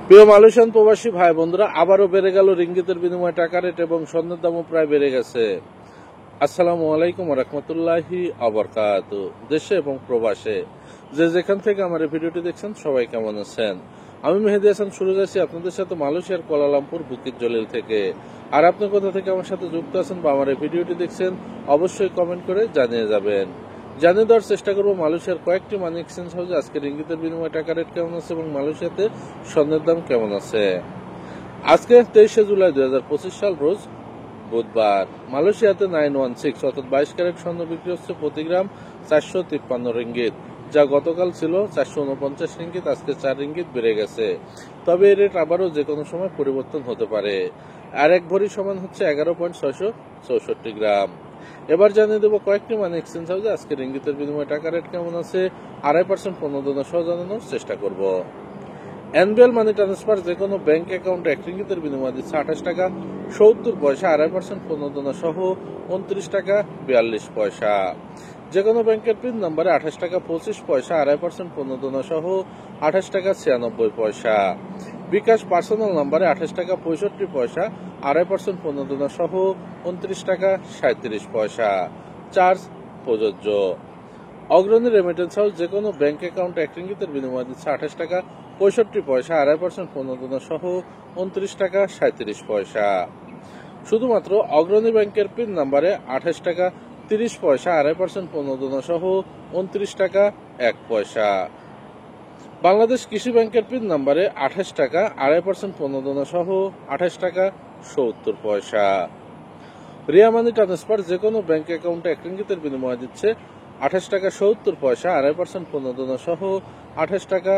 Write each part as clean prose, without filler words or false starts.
প্রিয় মালয়েশিয়ান প্রবাসী ভাই বন্ধুরা, আবারও বেড়ে গেল রিঙ্গিতের বিনিময়ে টাকা রেট এবং স্বর্ণের দামও প্রায় বেড়ে গেছে। আসসালামু আলাইকুম ওয়া রাহমাতুল্লাহি ওয়া বারাকাতুহু। দেশে এবং প্রবাসে যে যেখান থেকে আমার এই ভিডিওটি দেখছেন সবাই কেমন আছেন? আমি মেহেদী হাসান শুরু করছি আপনাদের সাথে মালয়েশিয়ার কুয়ালালামপুর বুকিত জলিল থেকে। আর আপনি কোথা থেকে আমার সাথে যুক্ত আছেন বা আমার এই ভিডিওটি দেখছেন অবশ্যই কমেন্ট করে জানিয়ে যাবেন। জানিয়ে দেওয়ার চেষ্টা করবো মালয়েশিয়ার কয়েকটি মানি এক্সচেঞ্জ হাউসে আজকে রিঙ্গিতের বিনিময়ে টাকা রেট কেমন আছে এবং মালয়েশিয়াতে স্বর্ণের দাম কেমন আছে। আজকে 23শে জুলাই 2025 সাল রোজ বুধবার। মালয়েশিয়াতে 916 অর্থাৎ 22 ক্যারেট স্বর্ণ বিক্রি হচ্ছে প্রতি গ্রাম 453 রিঙ্গিত, যা গতকাল ছিল 449 রিঙ্গিত, আজকে 4 রিঙ্গিত বেড়ে গেছে। তবে এই রেট আবারও যে কোনো সময় পরিবর্তন হতে পারে। আর এক ভরি সমান হচ্ছে 11.664 গ্রাম। এবার জানিয়ে দেবো কয়েকটি মানি এক্সচেঞ্জ হাউসে আজকে রিঙ্গিতের বিনিময়ে টাকা রেট কেমন আছে। 2.5% পণ্য সহ জানানোর চেষ্টা করব। এনবিএল মানি ট্রান্সফার যে কোনো ব্যাংক অ্যাকাউন্টে 1 রিঙ্গিতের বিনিময় দিচ্ছে 28 টাকা 70 পয়সা, 2.5% পণ্য সহ 29 টাকা 42 পয়সা। যে কোনো ব্যাংকের পিন নম্বরে 28 টাকা 25 পয়সা, 2.5% পণ্য সহ 28 টাকা 96 পয়সা। বিকাশ পার্সোনাল নম্বরে 28 টাকা 65 পয়সা, 2.5% পণ্য সহ 29 টাকা 37 পয়সা। চার্জ প্রযোজ্য। অগ্রণী রেমিটেন্স হাউস যে কোনো ব্যাংক অ্যাকাউন্টে 1 রিঙ্গিতের বিনিময় দিচ্ছে 28 টাকা 65 পয়সা, 2.5% পণ্য সহ 29 টাকা 37 পয়সা। শুধুমাত্র অগ্রণী ব্যাংকের পিন নম্বরে 28 টাকা 30 পয়সা, 2.5% পণ্য সহ 29 টাকা 1 পয়সা। বাংলাদেশ কৃষি ব্যাংকের পিন নম্বরে 28 টাকা 2.5% পণ্য সহ 28 টাকা 70 পয়সা। রিয়া মানি ট্রান্সফার যে কোনো ব্যাংক অ্যাকাউন্টে 1 রিঙ্গিতের বিনিময় দিচ্ছে 28 টাকা 70 পয়সা, 2.5% পণ্য সহ 28 টাকা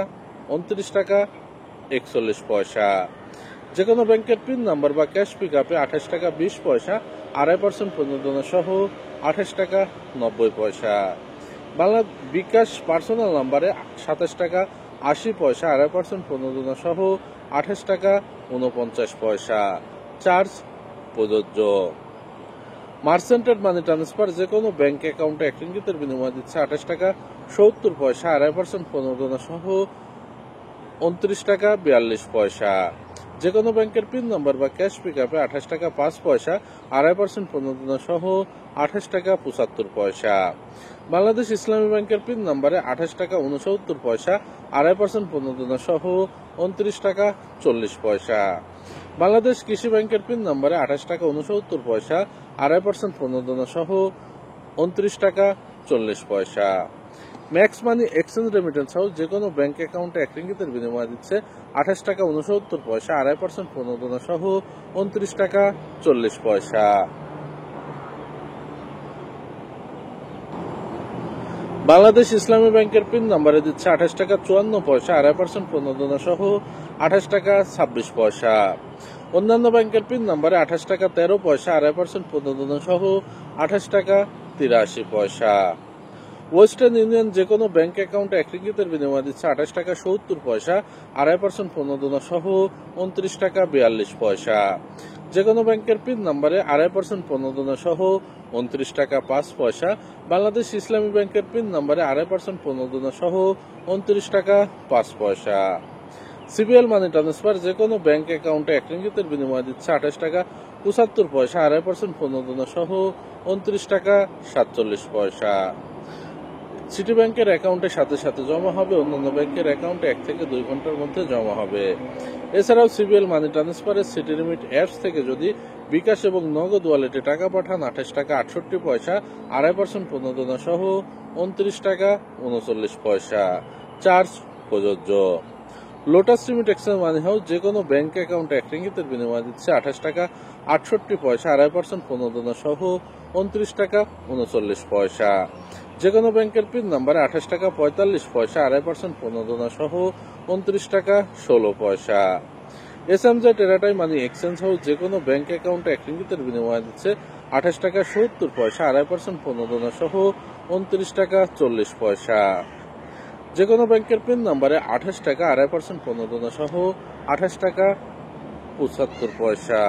29 টাকা 41 পয়সা। যে কোনো ব্যাংকের পিন নাম্বার বা ক্যাশ পিক আপে 28 টাকা 20 পয়সা, 2.5% পণ্য সহ 28 টাকা 90 পয়সা। বাংলা বিকাশ পার্সোনাল নাম্বারে 27 টাকা 80 পয়সা, 2.5% পণ্য সহ 28 টাকা 49 পয়সা। চার্জ প্রযোজ্য। মার্চেন্টেড মানি ট্রান্সফার যে কোনো ব্যাংক অ্যাকাউন্টে 1 রিঙ্গিতের বিনিময় দিচ্ছে 28 টাকা 70 পয়সা, 2.5% পণ্য সহ 29 টাকা 42 পয়সা। যে কোনো ব্যাংকের পিন নম্বর বা ক্যাশ পিক আপে 28 টাকা 5 পয়সা, 2.5% পণ্য সহ 28 টাকা 75 পয়সা। বাংলাদেশ ইসলামী ব্যাংকের পিন নম্বরে 28 টাকা 69 পয়সা, 2.5% পণ্য সহ 29 টাকা 40 পয়সা। বাংলাদেশ কৃষি ব্যাংকের পিন নম্বরে 28 টাকা 69 পয়সা, 2.5% পণ্য সহ 29 টাকা 40 পয়সা। Max money exchange remittance house যে কোনো ব্যাংক অ্যাকাউন্টে 1 রিঙ্গিতের বিনিময় দিচ্ছে 28 টাকা 69 পয়সা, 2.5% পণ্য সহ 29 টাকা 40 পয়সা। বাংলাদেশ ইসলামী ব্যাংকের পিন নম্বরে দিচ্ছে 28 টাকা 54 পয়সা, 2.5% পণ্য সহ 28 টাকা 26 পয়সা। অন্যান্য ব্যাংকের পিন নম্বরে 28 টাকা 13 পয়সা, 2.5% পণ্য সহ 28 টাকা 83 পয়সা। ওয়েস্টার্ন ইউনিয়ন যে কোনো ব্যাংক অ্যাকাউন্টে 1 রিঙ্গিতের বিনিময় দিচ্ছে 28 টাকা 70 পয়সা, 2.5% পণ্য সহ 29 টাকা 42 পয়সা। যে কোনো ব্যাংকের পিন নম্বরে 2.5% পণ্য সহ 29 টাকা 5 পয়সা। বাংলাদেশ ইসলামী ব্যাংকের পিন নম্বরে 2.5% পণ্য সহ 29 টাকা 5 পয়সা। সিবিএল মানি ট্রান্সফার যে কোনো ব্যাংক অ্যাকাউন্টে 1 রিঙ্গিতের বিনিময় দিচ্ছে 28 টাকা 75 পয়সা, 2.5% পণ্য সহ 29 টাকা 47 পয়সা। সিটি ব্যাংকের অ্যাকাউন্টের সাথে সাথে জমা হবে, অন্যান্য ব্যাংকের অ্যাকাউন্টে 1 থেকে 2 ঘন্টার মধ্যে জমা হবে। এছাড়াও সিবিএল মানি ট্রান্সফারের সিটি লিমিট অ্যাপস থেকে যদি বিকাশ এবং নগদ ওয়ালেটে টাকা পাঠান 28 টাকা 68 পয়সা, 2.5% পণ্য সহ 29 টাকা 39 পয়সা। চার্জ প্রযোজ্য। লোটাস লিমিট এক্সচেঞ্জ মানি হাউস যে কোনো ব্যাংক অ্যাকাউন্টে 1 রিঙ্গিতের বিনিময় দিচ্ছে 28 টাকা 68 পয়সা, 2.5% পণ্য সহ 29 টাকা 39 পয়সা। যে কোনো ব্যাংকের পিন নম্বরে 28 টাকা 45 পয়সা, 2.5% পণ্য সহ 29 টাকা 16 পয়সা। এসএমজে টেরাটাই মানি এক্সচেঞ্জ হাউস যে কোনো ব্যাংক অ্যাকাউন্টে 1 রিঙ্গিতের বিনিময় দিচ্ছে 28 টাকা 70 পয়সা, 2.5% পণ্য সহ 29 টাকা 40 পয়সা। যে কোনো ব্যাংকের পিন নম্বরে 28 টাকা 2.5% পণ্য সহ 28 টাকা 75 পয়সা।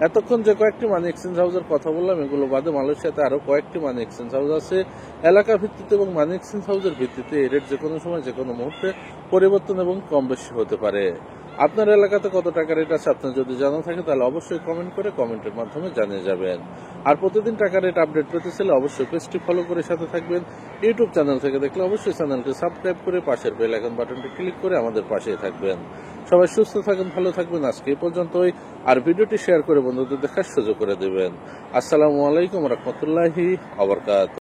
এতক্ষণ যে কয়েকটি মানি এক্সচেঞ্জ হাউসের কথা বললাম, এগুলো বাদে মালয়েশিয়াতে আরো কয়েকটি মানি এক্সচেঞ্জ হাউস আছে। এলাকা ভিত্তিতে এবং মানি এক্সচেঞ্জ হাউসের ভিত্তিতে এই রেট যে কোনো সময় যে কোনো মুহূর্তে পরিবর্তন এবং কম বেশি হতে পারে। আপনার এলাকাতে কত টাকা রেট আছে আপনার যদি জানা থাকে তাহলে অবশ্যই কমেন্ট করে কমেন্টের মাধ্যমে জানিয়ে যাবেন। আর প্রতিদিন টাকা রেট আপডেট পেতে চাইলে অবশ্যই পেজটি ফলো করে সাথে থাকবেন। ইউটিউব চ্যানেল থেকে দেখলে অবশ্যই চ্যানেলটি সাবস্ক্রাইব করে পাশের বেল আইকন বাটনটি ক্লিক করে আমাদের পাশেই থাকবেন। সবাই সুস্থ থাকেন, ভালো থাকবেন। আজকে এই পর্যন্তই। আর ভিডিওটি শেয়ার করে বন্ধুদের দেখার সুযোগ করে দেবেন। আসসালামু আলাইকুম রহমতুল্লাহি ওয়া বারাকাতুহু।